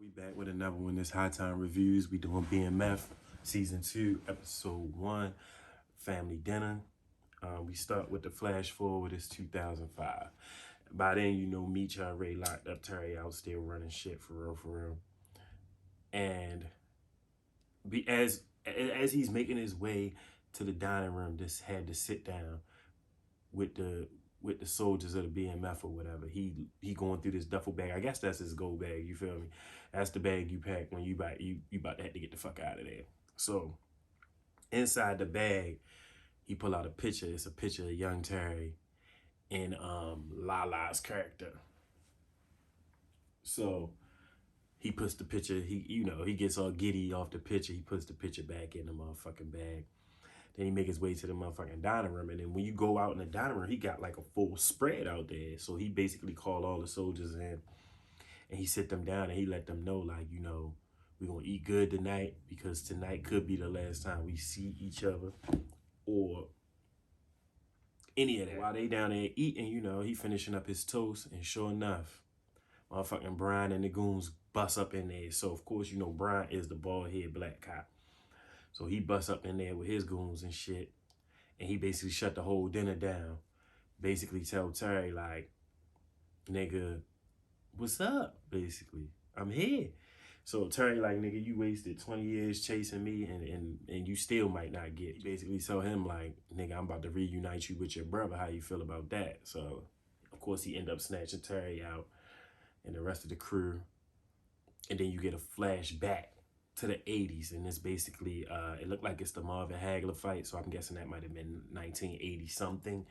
We back with another one. This High Time Reviews. We doing BMF Season 2, Episode 1, Family Dinner. We start with the flash forward. It's 2005. By then, you know, Meech already locked up Terry out, still running shit for real. And as he's making his way to the dining room, just had to sit down with the soldiers of the BMF or whatever. He going through this duffel bag. I guess that's his go bag, you feel me? That's the bag you pack when you about to have to get the fuck out of there. So inside the bag, he pull out a picture. It's a picture of young Terry and Lala's character. So he puts the picture, he gets all giddy off the picture. He puts the picture back in the motherfucking bag. Then he make his way to the motherfucking dining room. And then when you go out in the dining room, he got like a full spread out there. So he basically called all the soldiers in and he sit them down and he let them know, like, you know, we're going to eat good tonight because tonight could be the last time we see each other or any of that. While they down there eating, you know, he finishing up his toast. And sure enough, motherfucking Brian and the goons bust up in there. So, of course, you know, Brian is the bald-head black cop. So he busts up in there with his goons and shit. And he basically shut the whole dinner down. Basically tell Terry, like, nigga, what's up? Basically, I'm here. So Terry, like, nigga, you wasted 20 years chasing me and you still might not get. Basically tell him, like, nigga, I'm about to reunite you with your brother. How you feel about that? So, of course, he end up snatching Terry out and the rest of the crew. And then you get a flashback to the 80s, and it's basically, it looked like it's the Marvin Hagler fight, so I'm guessing that might have been 1980 something.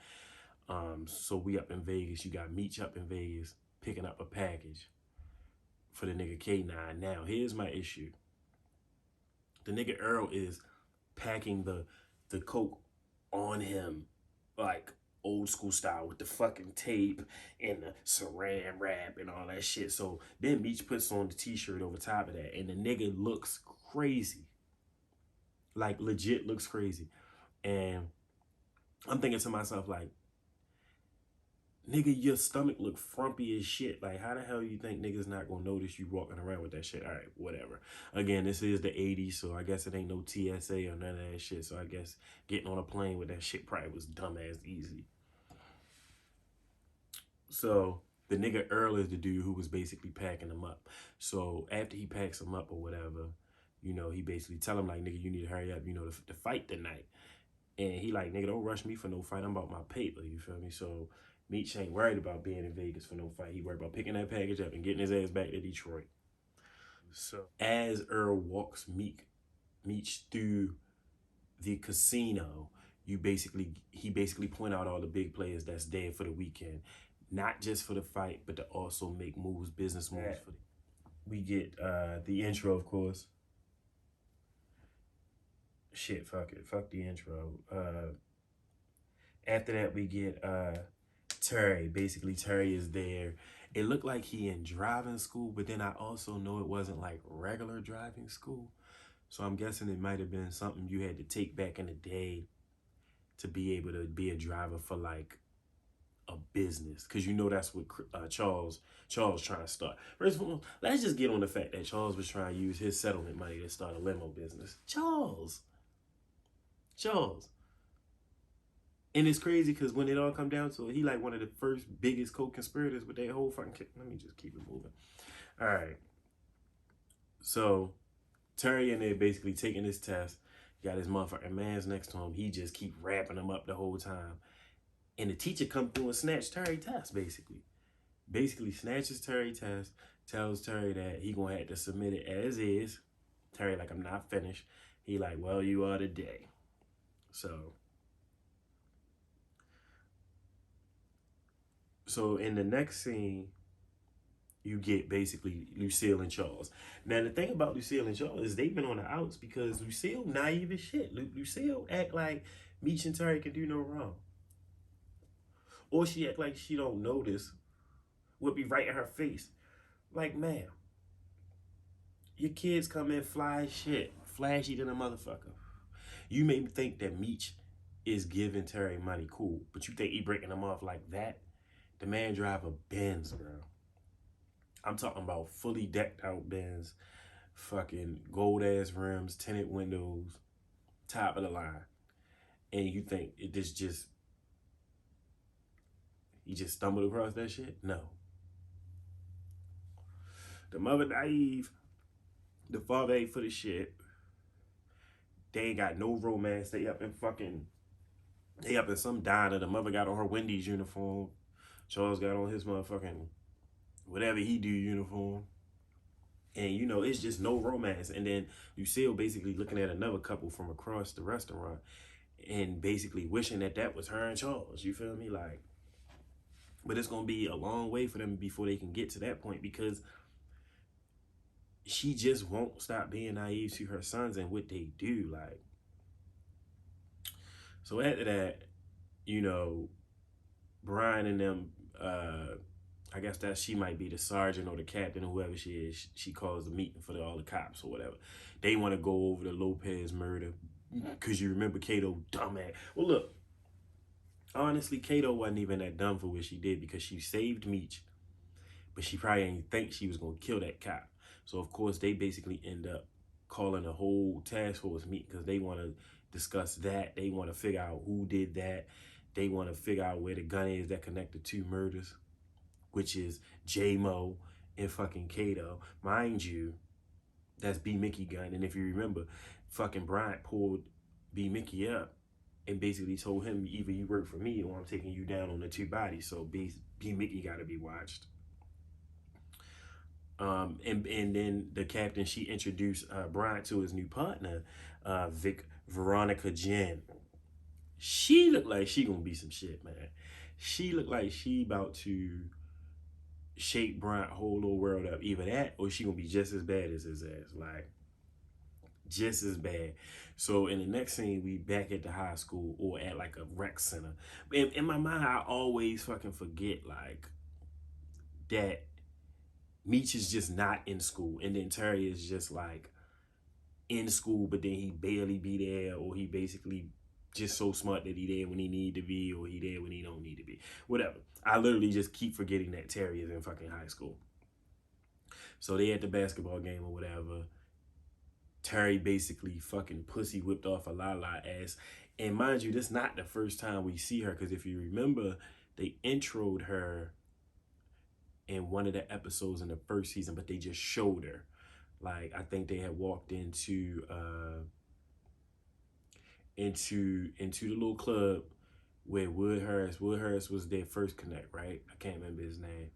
So we up in Vegas, you got Meech up in Vegas, picking up a package for the nigga K9. Now, here's my issue. The nigga Earl is packing the coke on him, like, old school style with the fucking tape and the saran wrap and all that shit. So then Meech puts on the t-shirt over top of that and the nigga looks crazy. Like, legit looks crazy. And I'm thinking to myself, like, nigga, your stomach look frumpy as shit. Like, how the hell you think niggas not gonna notice you walking around with that shit? All right, whatever. Again, this is the 80s, so I guess it ain't no TSA or none of that shit. So I guess getting on a plane with that shit probably was dumbass easy. So the nigga Earl is the dude who was basically packing him up. So after he packs him up or whatever, you know, he basically tell him, like, nigga, you need to hurry up, you know, to fight tonight. And he like, nigga, don't rush me for no fight. I'm about my paper, you feel me? So Meech ain't worried about being in Vegas for no fight. He worried about picking that package up and getting his ass back to Detroit. So as Earl walks Meech through the casino, he basically point out all the big players that's there for the weekend. Not just for the fight, but to also make moves, business moves. For we get the intro, of course. Shit, fuck it. Fuck the intro. After that, we get Terry. Basically, Terry is there. It looked like he in driving school, but then I also know it wasn't like regular driving school. So I'm guessing it might have been something you had to take back in the day to be able to be a driver for, like, a business, because you know that's what Charles trying to start. First of all, let's just get on the fact that Charles was trying to use his settlement money to start a limo business. Charles. And it's crazy because when it all come down to it, he like one of the first biggest co-conspirators with that whole fucking... Let me just keep it moving. All right. So Terry in there basically taking his test. Got his motherfucking mans next to him. He just keep wrapping him up the whole time. And the teacher come through and snatch Terry test, basically. Basically snatches Terry test, tells Terry that he gonna have to submit it as is. Terry like, I'm not finished. He like, well, you are today. So in the next scene, you get basically Lucille and Charles. Now, the thing about Lucille and Charles is they've been on the outs because Lucille naive as shit. Lucille act like Meech and Terry can do no wrong. Or she act like she don't notice what be right in her face. Like, ma'am, your kids come in fly shit, flashy than a motherfucker. You may think that Meech is giving Terry money, cool, but you think he breaking them off like that? The man drive a Benz, bro. I'm talking about fully decked out Benz, fucking gold ass rims, tinted windows, top of the line. And you think this just, he just stumbled across that shit? No. The mother naive, the father ain't for the shit. They ain't got no romance. They up in some diner. The mother got on her Wendy's uniform. Charles got on his motherfucking whatever he do uniform. And you know, it's just no romance. And then Lucille basically looking at another couple from across the restaurant and basically wishing that was her and Charles. You feel me? Like, but it's gonna be a long way for them before they can get to that point, because she just won't stop being naive to her sons and what they do. Like, so after that, you know, Brian and them, I guess that she might be the sergeant or the captain or whoever she is. She calls the meeting for all the cops or whatever. They want to go over the Lopez murder because you remember Kato, dumbass. Well, look, honestly, Kato wasn't even that dumb for what she did, because she saved Meech, but she probably didn't think she was going to kill that cop. So, of course, they basically end up calling a whole task force meeting because they want to discuss that. They want to figure out who did that. They want to figure out where the gun is that connected to murders, which is J-Mo and fucking Kato. Mind you, that's B. Mickey gun. And if you remember, fucking Bryant pulled B. Mickey up and basically told him, either you work for me or I'm taking you down on the two bodies. So B. Mickey got to be watched. And then the captain, she introduced Bryant to his new partner, Veronica Jen. She looked like she gonna be some shit, man. She looked like she about to shake Bryant whole little world up. Either that or she gonna be just as bad as his ass. Like, just as bad. So in the next scene, we back at the high school or at like a rec center. In my mind, I always fucking forget like that Meech is just not in school, and then Terry is just like in school, but then he barely be there, or he basically just so smart that he there when he need to be, or he there when he don't need to be. Whatever. I literally just keep forgetting that Terry is in fucking high school. So they at the basketball game or whatever. Terry basically fucking pussy whipped off a Lala ass. And mind you, this not the first time we see her, because if you remember, they introed her in one of the episodes in the first season, but they just showed her. Like, I think they had walked into the little club where Woodhurst was their first connect, right? I can't remember his name,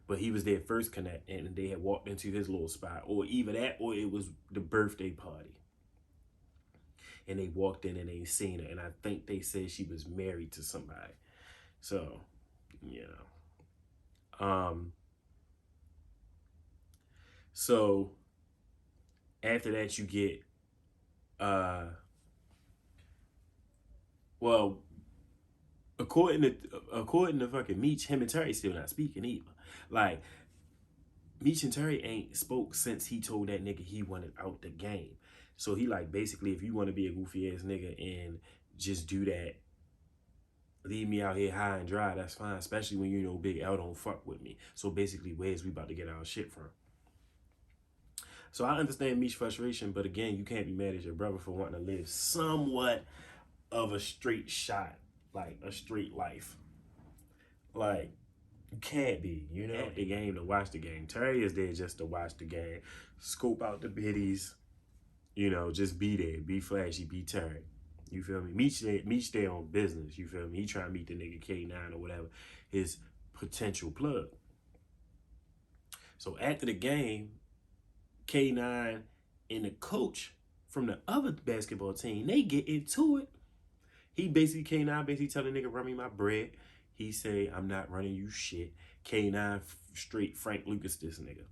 but he was their first connect, and they had walked into his little spot, or either that, or it was the birthday party. And they walked in and they seen her, and I think they said she was married to somebody. So, you know. So after that you get well, according to fucking Meech, him and Terry still not speaking either. Like, Meech and Terry ain't spoke since he told that nigga he wanted out the game. So he like, basically, if you want to be a goofy ass nigga and just do that, leave me out here high and dry, that's fine. Especially when you know Big L don't fuck with me. So basically, where's we about to get our shit from? So I understand Meech's frustration, but again, you can't be mad at your brother for wanting to live somewhat of a straight shot, like a straight life. Like, you can't be, you know, at the game to watch the game. Terry is there just to watch the game, scope out the biddies, you know, just be there, be flashy, be Terry. You feel me? Meech there on business, you feel me? He trying to meet the nigga K9 or whatever, his potential plug. So after the game, K9 and the coach from the other basketball team, they get into it. K9 basically tell the nigga, run me my bread. He say, I'm not running you shit. K9 straight Frank Lucas this nigga.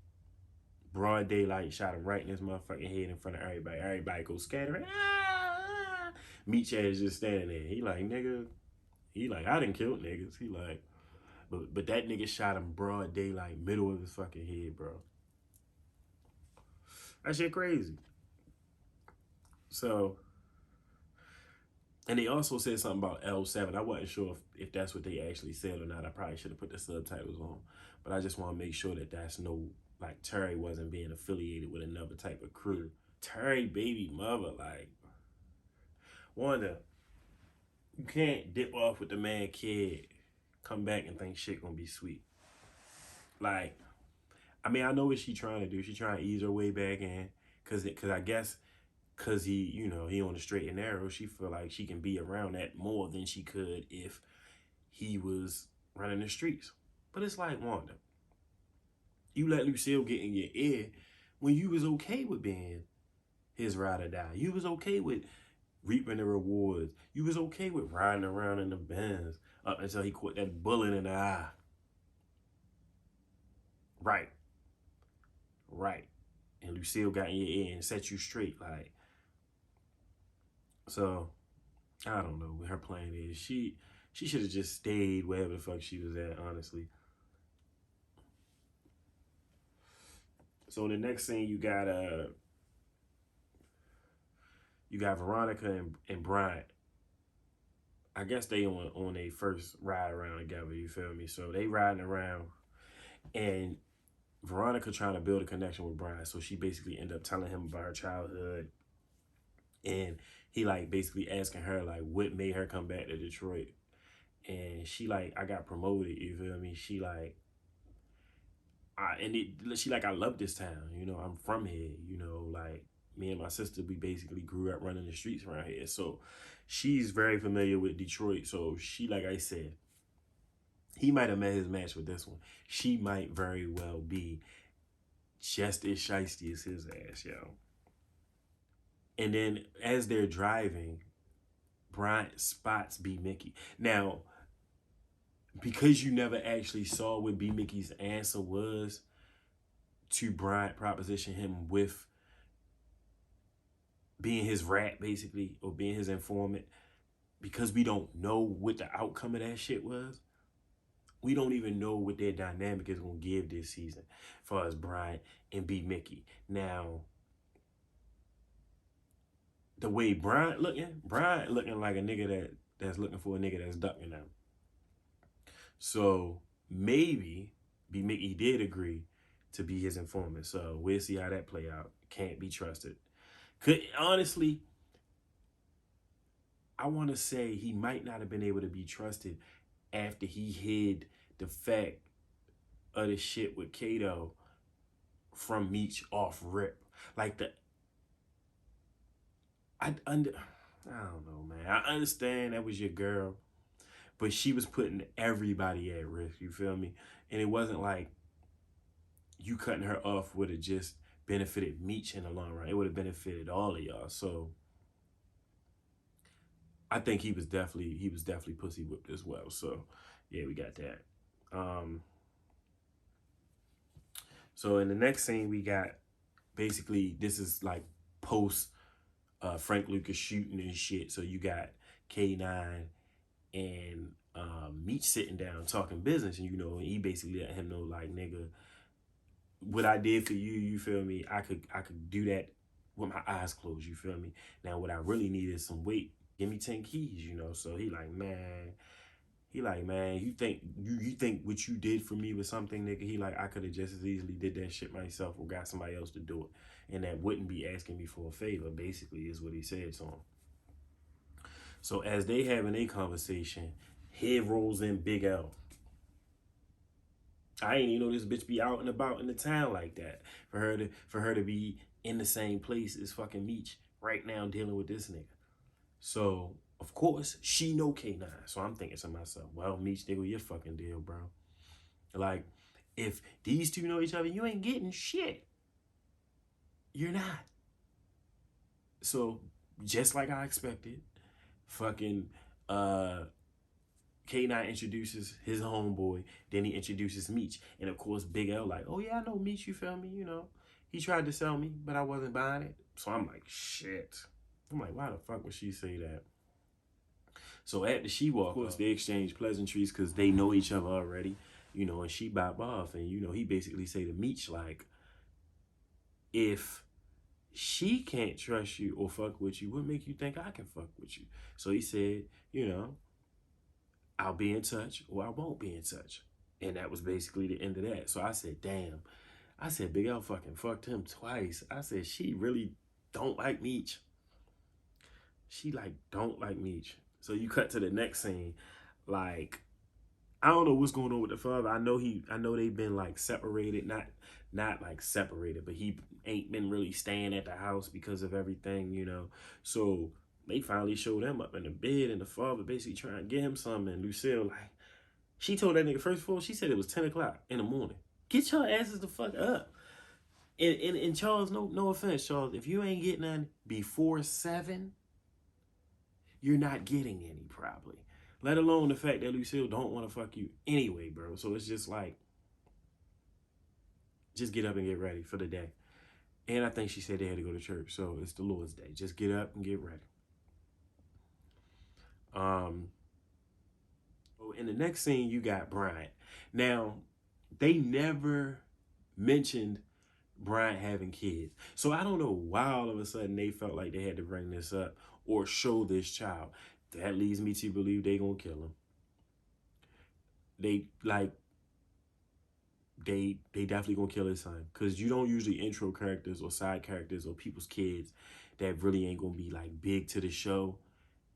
Broad daylight, shot him right in his motherfucking head in front of everybody. Everybody go scattering. Meech ass just standing there. He like, nigga, I didn't kill niggas. He like, but that nigga shot him broad daylight, middle of his fucking head, bro. That shit crazy. So, and they also said something about L7. I wasn't sure if that's what they actually said or not. I probably should have put the subtitles on. But I just want to make sure that that's no, like, Terry wasn't being affiliated with another type of crew. Terry baby mother, like, Wanda, you can't dip off with the man kid, come back and think shit gonna be sweet. Like, I mean, I know what she trying to do. She trying to ease her way back in, cause I guess, cause he, you know, he on the straight and narrow. She feel like she can be around that more than she could if he was running the streets. But it's like, Wanda, you let Lucille get in your ear when you was okay with being his ride or die. You was okay with reaping the rewards. You was okay with riding around in the Benz up until he caught that bullet in the eye. Right. Right. And Lucille got in your ear and set you straight. Like, so, I don't know what her plan is. She should have just stayed wherever the fuck she was at, honestly. So in the next scene, you got Veronica and Bryant. I guess they on a first ride around together, you feel me? So they riding around, and Veronica trying to build a connection with Bryant. So she basically ended up telling him about her childhood, and he like basically asking her like what made her come back to Detroit. And she like, I got promoted, you feel me? She like, she like, I love this town, you know, I'm from here, you know, like me and my sister, we basically grew up running the streets around here. So she's very familiar with Detroit. So she, like I said, he might have met his match with this one. She might very well be just as shiesty as his ass, yo. And then as they're driving, Bryant spots B. Mickey. Now, because you never actually saw what B. Mickey's answer was to Bryant proposition him with being his rat, basically, or being his informant, because we don't know what the outcome of that shit was, we don't even know what their dynamic is going to give this season as far as Bryant and B. Mickey. Now, the way Bryant looking like a nigga that's looking for a nigga that's ducking them. So maybe B. Mickey did agree to be his informant. So we'll see how that play out. Can't be trusted. Honestly, I want to say he might not have been able to be trusted after he hid the fact of the shit with Kato from Meech off rip. Like I don't know, man. I understand that was your girl, but she was putting everybody at risk, you feel me? And it wasn't like you cutting her off would have just benefited Meech in the long run. It would have benefited all of y'all. So I think he was definitely pussy whipped as well. So yeah, we got that. So in the next scene, we got basically, this is like post Frank Lucas shooting and shit. So you got K9 and Meech sitting down talking business, and you know, he basically let him know like, nigga, what I did for you, you feel me? I could do that with my eyes closed, you feel me? Now what I really need is some weight. Give me 10 keys, you know. So he like, man, you think what you did for me was something, nigga? He like, I could have just as easily did that shit myself or got somebody else to do it. And that wouldn't be asking me for a favor, basically, is what he said to him. So as they having a conversation, here rolls in Big L. I ain't even know this bitch be out and about in the town like that. For her to be in the same place as fucking Meech right now dealing with this nigga. So, of course, she know K9. So I'm thinking to myself, well, Meech, nigga, your fucking deal, bro. Like, if these two know each other, you ain't getting shit. You're not. So, just like I expected, fucking K9 introduces his homeboy, then he introduces Meech. And of course, Big L like, oh yeah, I know Meech, you feel me? You know, he tried to sell me, but I wasn't buying it. So I'm like, shit. I'm like, why the fuck would she say that? So after she walked, of course, they exchange pleasantries because they know each other already, you know, and she bop off. And, you know, he basically say to Meech, like, if she can't trust you or fuck with you, what make you think I can fuck with you? So he said, you know, I'll be in touch or I won't be in touch. And that was basically the end of that. So I said, damn. I said, Big L fucking fucked him twice. I said, she really don't like Meech. She like don't like Meech. So you cut to the next scene. Like, I don't know what's going on with the father. I know they've been like separated, not like separated, but he ain't been really staying at the house because of everything, you know. So they finally showed him up in the bed, and the father basically trying to get him something. And Lucille, like, she told that nigga, first of all, she said it was 10 o'clock in the morning. Get your asses the fuck up. And Charles, no offense, Charles, if you ain't getting none before 7, you're not getting any, probably. Let alone the fact that Lucille don't want to fuck you anyway, bro. So it's just like, just get up and get ready for the day. And I think she said they had to go to church. So it's the Lord's Day. Just get up and get ready. In the next scene, you got Bryant. Now, they never mentioned Bryant having kids. So I don't know why all of a sudden they felt like they had to bring this up or show this child. That leads me to believe they gonna kill him. They definitely gonna kill his son, because you don't usually intro characters or side characters or people's kids that really ain't gonna be like big to the show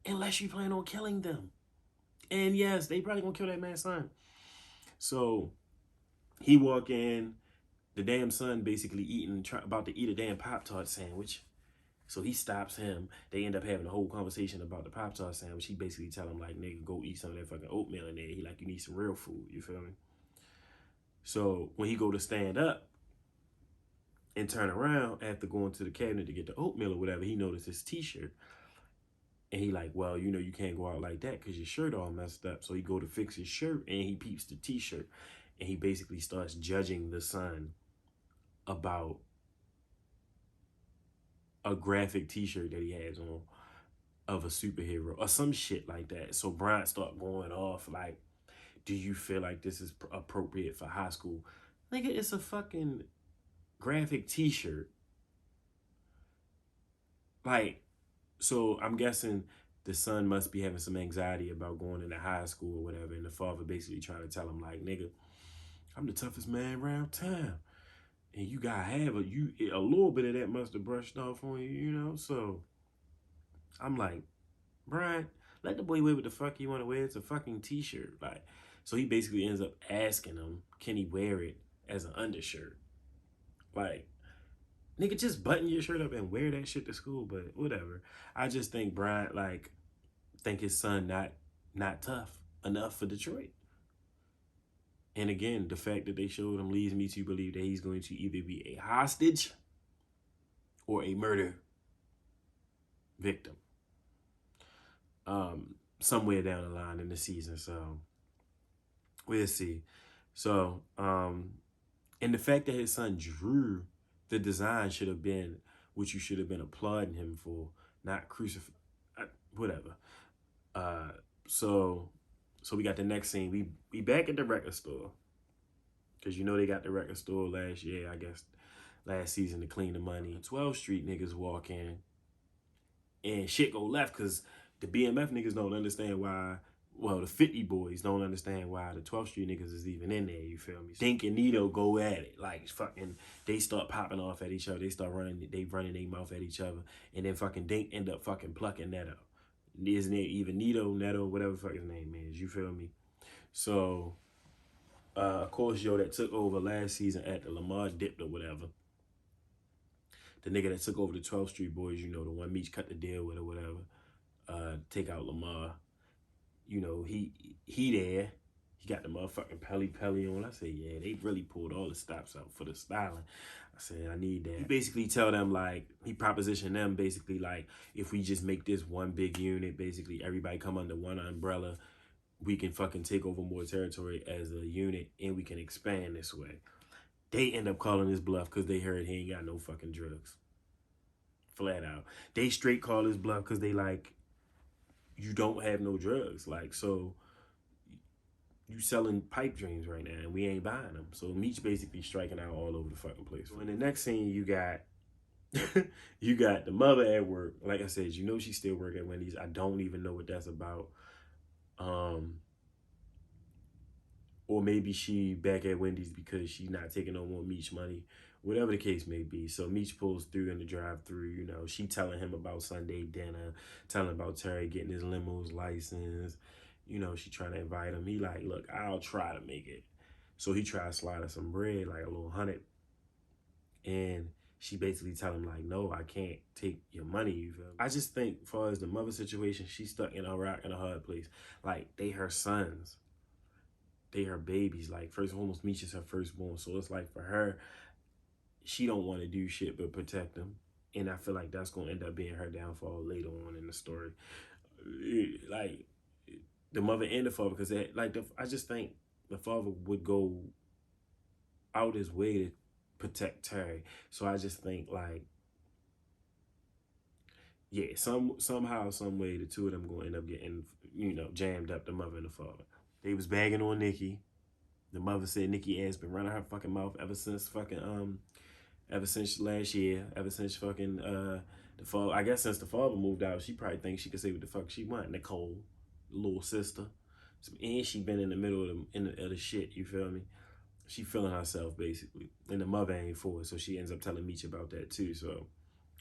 unless you plan on killing them. And yes, they probably gonna kill that man's son. So he walk in, the damn son basically about to eat a damn Pop-Tart sandwich. So he stops him. They end up having a whole conversation about the Pop-Tart sandwich. He basically tell him, like, nigga, go eat some of that fucking oatmeal in there. He like, you need some real food, you feel me? So when he go to stand up and turn around after going to the cabinet to get the oatmeal or whatever, he noticed his t-shirt. And he like, well, you know, you can't go out like that because your shirt all messed up. So he go to fix his shirt and he peeps the t-shirt. And he basically starts judging the son about a graphic t-shirt that he has on of a superhero or some shit like that. So Bryant start going off like, do you feel like this is appropriate for high school? Nigga, it's a fucking graphic t-shirt. Like, so I'm guessing the son must be having some anxiety about going into high school or whatever. And the father basically trying to tell him, like, nigga, I'm the toughest man around town. And you gotta have a little bit of that must have brushed off on you, you know? So I'm like, Brian, let the boy wear what the fuck he want to wear. It's a fucking t-shirt. Like, so he basically ends up asking him, can he wear it as an undershirt? Like, nigga, just button your shirt up and wear that shit to school. But whatever. I just think Brian, like, think his son not tough enough for Detroit. And again, the fact that they showed him leads me to believe that he's going to either be a hostage or a murder victim. Somewhere down the line in the season. So we'll see. So, and the fact that his son drew the design should have been what you should have been applauding him for, not whatever. So we got the next scene. We back at the record store. Because you know they got the record store last year, I guess, last season to clean the money. 12th Street niggas walk in and shit go left because the BMF niggas don't understand why, well, the 50 boys don't understand why the 12th Street niggas is even in there, you feel me? Dink and Nito go at it. Like, fucking, they start popping off at each other. They start running their mouth at each other. And then fucking Dink end up fucking plucking Neto. Isn't it even Nito, Neto, whatever the fuck his name is, you feel me? So, of course, yo, that took over last season at the Lamar Dipped or whatever. The nigga that took over the 12th Street boys, you know, the one Meech cut the deal with or whatever, take out Lamar. You know, he there. He got the motherfucking Pelly on. I said, yeah, they really pulled all the stops out for the styling. I said, I need that. He basically tell them, like, he propositioned them basically like, if we just make this one big unit, basically everybody come under one umbrella, we can fucking take over more territory as a unit and we can expand this way. They end up calling his bluff because they heard he ain't got no fucking drugs. Flat out. They straight call his bluff because they like, you don't have no drugs. Like, so you selling pipe dreams right now and we ain't buying them. So Meech basically striking out all over the fucking place. So in the next scene, you got you got the mother at work. Like I said, you know she still work at Wendy's. I don't even know what that's about. or maybe she back at Wendy's because she's not taking no more Meech money, whatever the case may be. So Meech pulls through in the drive-through. You know, she telling him about Sunday dinner, telling about Terry getting his limo's license. You know, she trying to invite him. He like, look, I'll try to make it. So he tried to slide her some bread, like a little 100, and she basically tell him like, no, I can't take your money. You feel me? I just think, as far as the mother situation, she's stuck in a rock and a hard place. Like, they her sons, they her babies. Like, first and foremost, Meech is her firstborn, so it's like for her, she don't want to do shit but protect them, and I feel like that's gonna end up being her downfall later on in the story. Like, the mother and the father, because I just think the father would go out his way to protect Terry. So I just think like, yeah, somehow, some way, the two of them gonna end up getting, you know, jammed up, the mother and the father. They was bagging on Nikki. The mother said Nikki ass been running her fucking mouth ever since last year, ever since fucking the father. I guess since the father moved out, she probably thinks she can say what the fuck she want. Nicole, little sister, and she been in the middle of the shit. You feel me? She feeling herself basically, and the mother ain't for it, so she ends up telling Meech about that too. So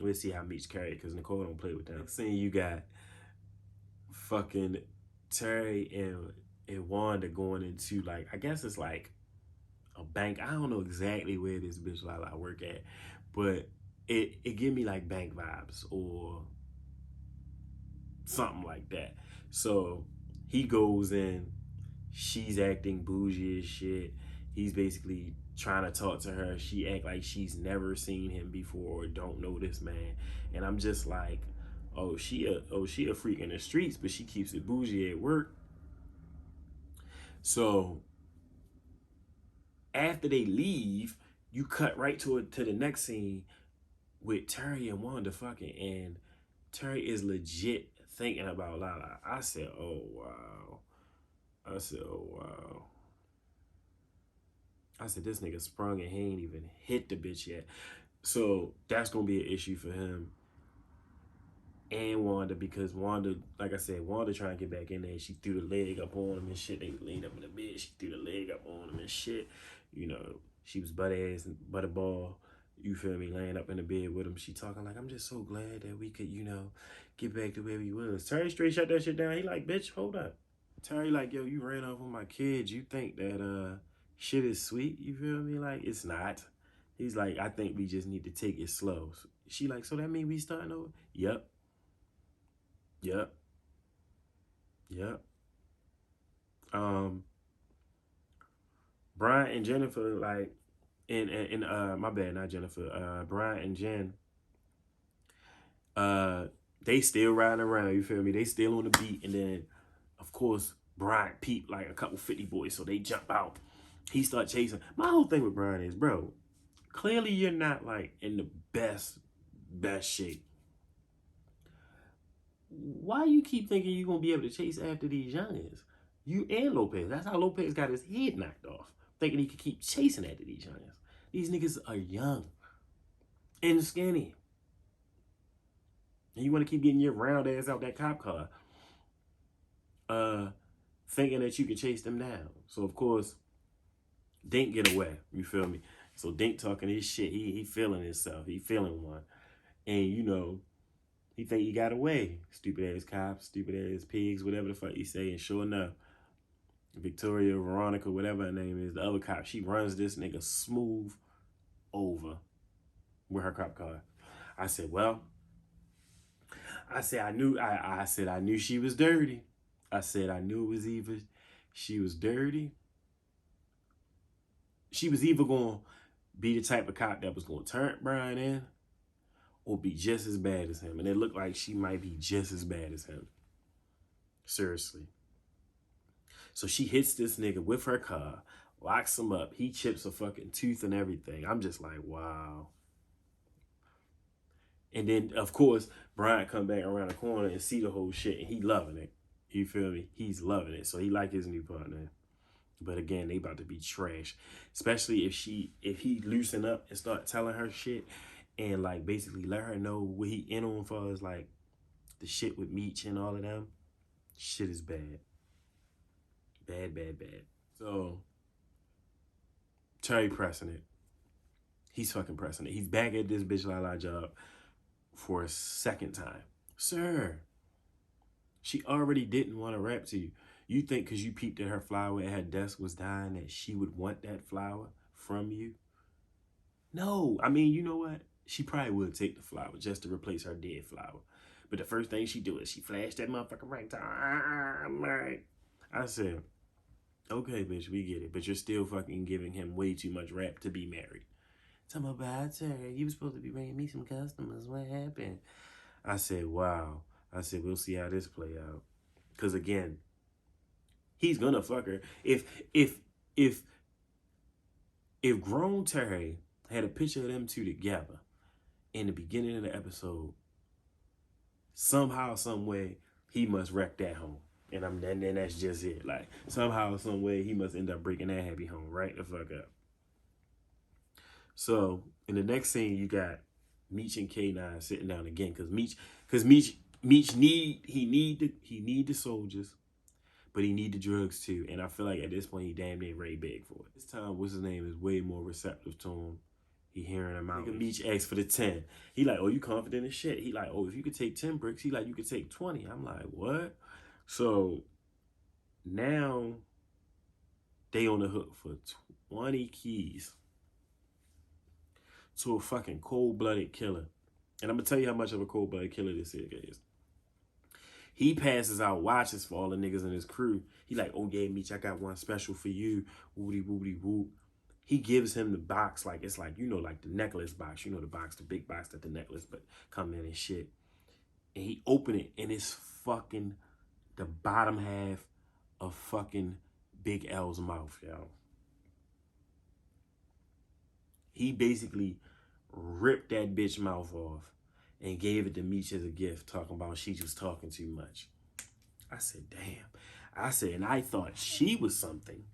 we'll see how Meech carry it, because Nicole don't play with that. Next thing you got fucking Terry and Wanda going into, like, I guess it's like a bank. I don't know exactly where this bitch Lala work at, but it give me like bank vibes or something like that. So he goes in, she's acting bougie as shit. He's basically trying to talk to her. She act like she's never seen him before or don't know this man. And I'm just like, oh, she a freak in the streets, but she keeps it bougie at work. So after they leave, you cut right to the next scene with Terry and Wanda fucking, and Terry is legit thinking about Lala. I said, oh wow. I said, oh wow. I said, this nigga sprung and he ain't even hit the bitch yet. So that's gonna be an issue for him and Wanda, because Wanda, like I said, Wanda trying to get back in there. She threw the leg up on him and shit. They laid up in the bed. She threw the leg up on him and shit. You know, she was butt ass and butterball. You feel me? Laying up in the bed with him. She talking like, I'm just so glad that we could, you know, get back to where we was. Terry straight shut that shit down. He like, bitch, hold up. Terry like, yo, you ran off with my kids. You think that shit is sweet? You feel me? Like, it's not. He's like, I think we just need to take it slow. She like, so that mean we starting over? Yep. Yep. Yep. Brian and Jennifer, like, and my bad, not Jennifer. Brian and Jen, they still riding around, you feel me? They still on the beat, and then of course Brian peeped like a couple 50 boys, so they jump out. He start chasing. My whole thing with Brian is, bro, clearly you're not like in the best shape. Why you keep thinking you're gonna be able to chase after these youngins? You and Lopez. That's how Lopez got his head knocked off, thinking he could keep chasing after these youngins. These niggas are young and skinny. And you want to keep getting your round ass out that cop car, thinking that you can chase them down. So of course, Dink get away. You feel me? So Dink talking his shit. He feeling himself. He feeling one. And you know, he think he got away. Stupid ass cops, stupid ass pigs, whatever the fuck he say. And sure enough, Victoria, Veronica, whatever her name is, the other cop, she runs this nigga smooth over with her cop car. I said, well, I said I knew she was dirty. I said I knew it was either she was dirty. She was either gonna be the type of cop that was gonna turn Brian in, or be just as bad as him. And it looked like she might be just as bad as him. Seriously. So she hits this nigga with her car, locks him up. He chips a fucking tooth and everything. I'm just like, wow. And then, of course, Brian come back around the corner and see the whole shit, and he loving it. You feel me? He's loving it. So he like his new partner. But again, they about to be trash. Especially if he loosen up and start telling her shit and like basically let her know what he in on for us, like the shit with Meech and all of them. Shit is bad. Bad, bad, bad. So Terry pressing it. He's fucking pressing it. He's back at this bitch Lala job for a second time. Sir, she already didn't want to rap to you. You think because you peeped at her flower at her desk was dying that she would want that flower from you? No. I mean, you know what? She probably would take the flower just to replace her dead flower. But the first thing she do is she flashed that motherfucking ringtone. Right. I said, okay, bitch, we get it. But you're still fucking giving him way too much rap to be married. Tell me about her. You were supposed to be bringing me some customers. What happened? I said, wow. I said, we'll see how this play out. Because again, he's gonna fuck her. If grown Terry had a picture of them two together in the beginning of the episode, somehow, some way, he must wreck that home. And then that's just it. Like, somehow, some way, he must end up breaking that happy home right the fuck up. So, in the next scene, you got Meech and K9 sitting down again, because Meech need the soldiers, but he need the drugs too. And I feel like at this point, he damn near ready big for it. This time, what's his name, is way more receptive to him. He hearing him out. Meech asks for the 10. He like, oh, you confident as shit. He like, oh, if you could take 10 bricks, he like, you could take 20. I'm like, what? So now they on the hook for 20 keys to a fucking cold-blooded killer. And I'm going to tell you how much of a cold-blooded killer this is. He passes out watches for all the niggas in his crew. He like, oh yeah, Meech, I got one special for you. Woody, woody, whoop. He gives him the box, like, it's like, you know, like the necklace box. You know the box, the big box that the necklace but come in and shit. And he open it, and it's fucking the bottom half of fucking Big L's mouth, y'all. He basically ripped that bitch mouth off and gave it to Meech as a gift, talking about she was talking too much. I said, damn. I said, and I thought she was something.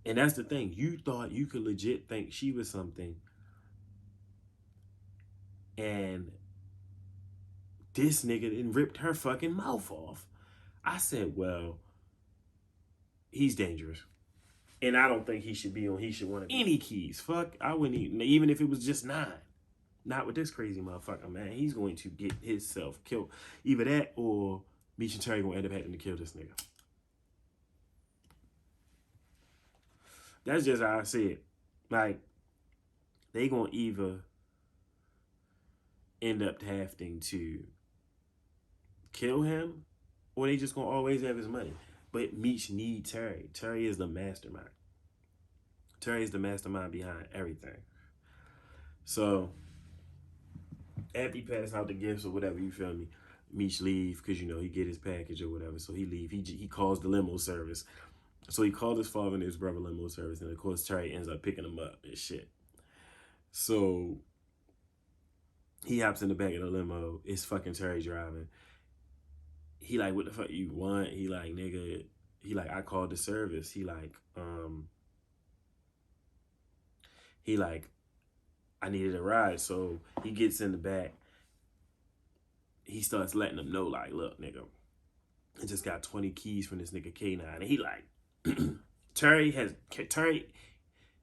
And that's the thing. You thought you could legit think she was something. And this nigga then ripped her fucking mouth off. I said, well, he's dangerous. And I don't think he should be on, he should want any keys. Fuck, I wouldn't even if it was just 9. Not with this crazy motherfucker, man. He's going to get himself killed. Either that or Meech and Terry gonna end up having to kill this nigga. That's just how I see it. Like, they gonna either end up having to kill him, or they just gonna always have his money. But Meech need Terry. Terry is the mastermind. Terry is the mastermind behind everything. So, after he pass out the gifts or whatever, you feel me, Meech leave, because, you know, he get his package or whatever, so he leave. He calls the limo service. So he called his father and his brother limo service, and of course Terry ends up picking him up and shit. So he hops in the back of the limo. It's fucking Terry driving. He like, what the fuck you want? He like, nigga, he like, I called the service. He like, I needed a ride. So he gets in the back. He starts letting them know, like, look, nigga, I just got 20 keys from this nigga K9. And he like, Terry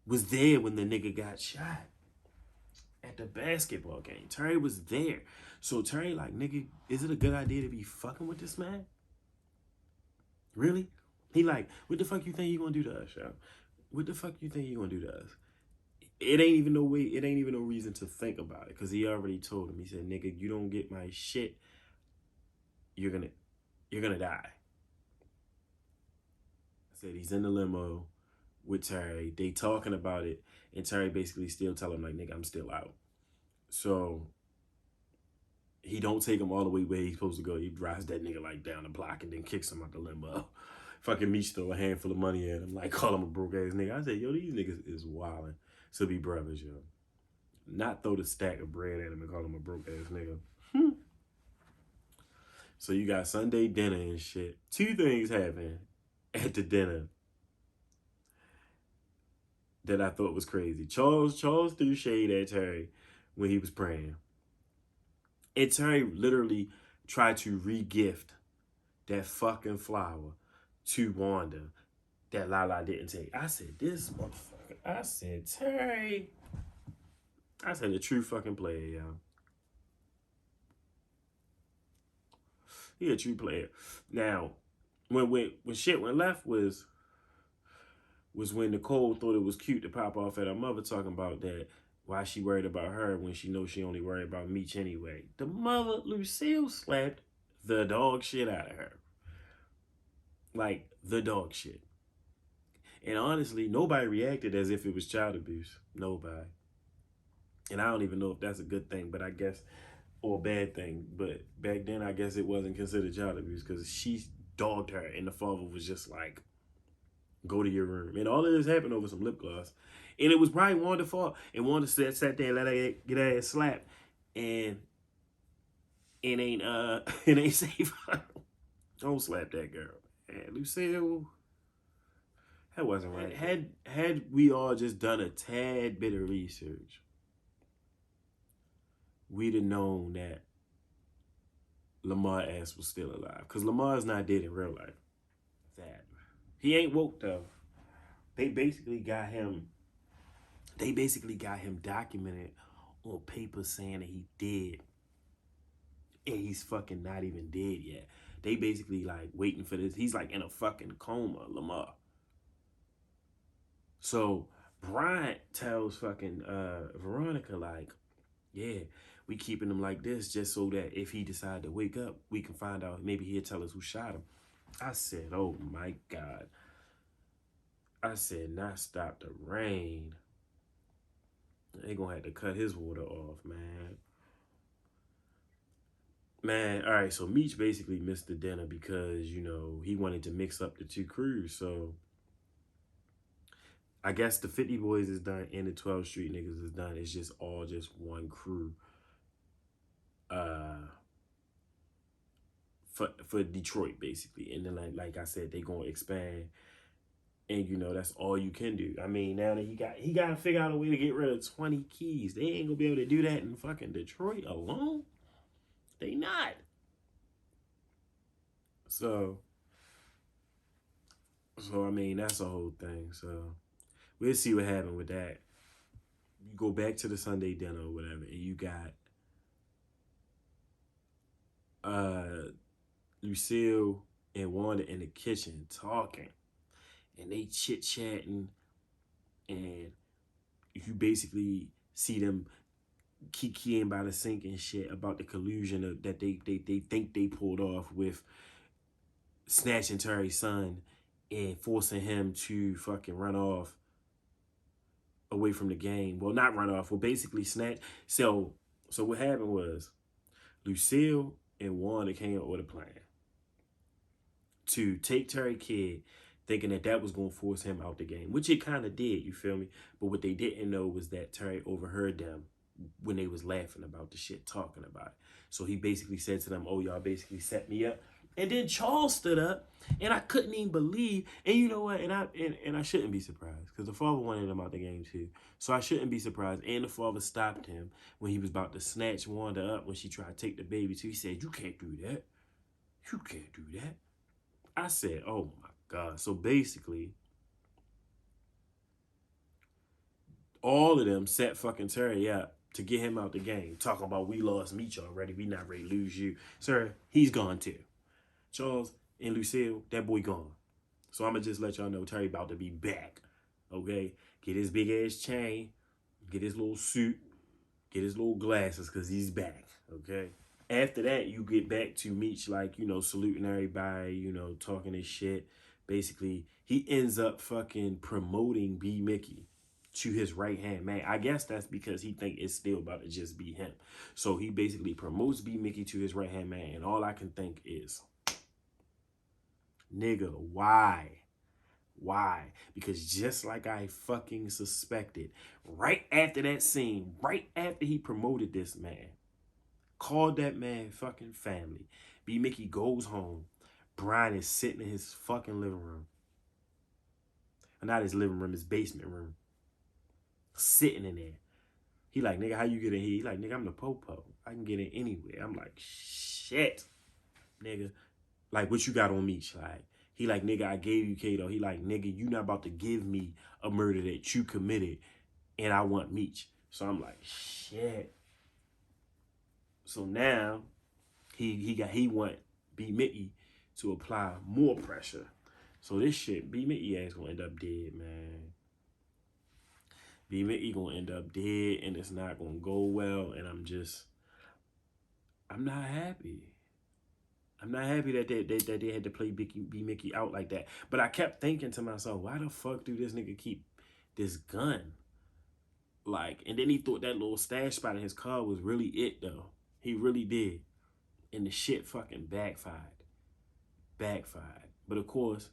was there when the nigga got shot at the basketball game. Terry was there. So Terry like, nigga, is it a good idea to be fucking with this man? Really? He like, what the fuck you think you gonna do to us, yo? What the fuck you think you gonna do to us? It ain't even no reason to think about it, because he already told him. He said, nigga, you don't get my shit, you're gonna die. I said, he's in the limo with Terry. They talking about it, and Terry basically still tell him, like, nigga, I'm still out. So he don't take him all the way where he's supposed to go. He drives that nigga like down the block and then kicks him out the limo. Fucking Meech throw a handful of money at him, like, call him a broke ass nigga. I said, yo, these niggas is wildin'. So be brothers, yo. Not throw the stack of bread at him and call him a broke ass nigga. So you got Sunday dinner and shit. 2 things happen at the dinner that I thought was crazy. Charles threw shade at Terry when he was praying. And Terry literally tried to re-gift that fucking flower to Wanda that Lala didn't take. I said, this motherfucker. I said, Terry. I said, a true fucking player, y'all. He a true player. Now, when shit went left was when Nicole thought it was cute to pop off at her mother talking about that. Why she worried about her when she knows she only worried about Meech anyway. The mother, Lucille, slapped the dog shit out of her. Like, the dog shit. And honestly, nobody reacted as if it was child abuse. Nobody. And I don't even know if that's a good thing, but I guess, or a bad thing. But back then, I guess it wasn't considered child abuse because she dogged her and the father was just like, go to your room. And all of this happened over some lip gloss. And it was probably Wanda's fault. And Wanda sat there and let her get her ass slapped. And it ain't safe. Don't slap that girl. And Lucille, that wasn't right. Had we all just done a tad bit of research, we'd have known that Lamar ass was still alive. Because Lamar's not dead in real life. That. He ain't woke though. They basically got him documented on paper saying that he dead. And he's fucking not even dead yet. They basically like waiting for this. He's like in a fucking coma, Lamar. So Bryant tells fucking Veronica like, yeah, we keeping him like this just so that if he decide to wake up, we can find out. Maybe he'll tell us who shot him. I said, oh my God. I said, not stop the rain. They gonna have to cut his water off, man. Man, all right, so Meech basically missed the dinner because, you know, he wanted to mix up the two crews. So I guess the 50 Boys is done and the 12th Street niggas is done. It's just all just one crew. For Detroit, basically. And then, like I said, they gonna expand. And, you know, that's all you can do. I mean, now that he got to figure out a way to get rid of 20 keys. They ain't gonna be able to do that in fucking Detroit alone. They not. So I mean, that's the whole thing. So we'll see what happened with that. You go back to the Sunday dinner or whatever, and you got Lucille and Wanda in the kitchen talking. And they chit-chatting. And you basically see them kikiing by the sink and shit about the collusion that they think they pulled off with snatching Terry's son and forcing him to fucking run off away from the game. Well, not run off. Well, basically snatch. So what happened was Lucille and Wanda came up with a plan to take Terry Kidd, thinking that was going to force him out the game, which it kind of did, you feel me? But what they didn't know was that Terry overheard them when they was laughing about the shit, talking about it. So he basically said to them, oh, y'all basically set me up. And then Charles stood up, and I couldn't even believe. And you know what? And I shouldn't be surprised because the father wanted him out the game too. So I shouldn't be surprised. And the father stopped him when he was about to snatch Wanda up when she tried to take the baby too. He said, you can't do that. You can't do that. I said, oh my God. So basically, all of them set fucking Terry up to get him out the game. Talking about we lost Meech already. We not ready to lose you. Sir, he's gone too. Charles and Lucille, that boy gone. So I'm going to just let y'all know Terry about to be back. Okay? Get his big ass chain. Get his little suit. Get his little glasses because he's back. Okay? After that, you get back to Meech, like, you know, saluting everybody, you know, talking his shit. Basically, he ends up fucking promoting B. Mickey to his right-hand man. I guess that's because he think it's still about to just be him. So he basically promotes B. Mickey to his right-hand man. And all I can think is, nigga, why? Why? Because just like I fucking suspected, right after that scene, right after he promoted this man, called that man fucking family, B. Mickey goes home, Brian is sitting in his fucking living room. Not his living room, his basement room. Sitting in there. He like, nigga, how you get in here? He like, nigga, I'm the popo. I can get in anywhere. I'm like, shit, nigga. Like, what you got on me? Like, He like, nigga, I gave you Kato. He like, nigga, you not about to give me a murder that you committed, and I want Meech. So I'm like, shit. So now he want B Mickey to apply more pressure. So this shit, B Mickey ass gonna end up dead, man. B Mickey gonna end up dead, and it's not gonna go well. And I'm not happy. I'm not happy that they had to play B Mickey out like that. But I kept thinking to myself, why the fuck do this nigga keep this gun? Like, and then he thought that little stash spot in his car was really it, though. He really did. And the shit fucking backfired. But of course,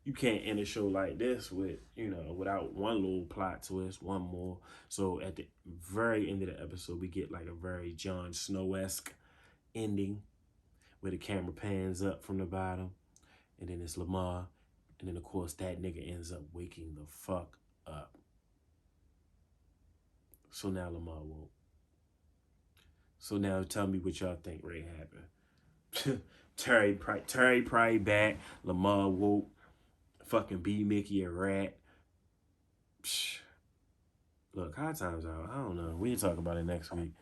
you can't end a show like this with, without one little plot twist, one more. So at the very end of the episode, we get like a very Jon Snow-esque ending where the camera pans up from the bottom, and then it's Lamar, and then of course that nigga ends up waking the fuck up. So now Lamar woke. So now tell me what y'all think really happened. Terry probably back. Lamar woke. Fucking B Mickey a rat. Psh. Look, HighTimez out. I don't know. We'll talk about it next week.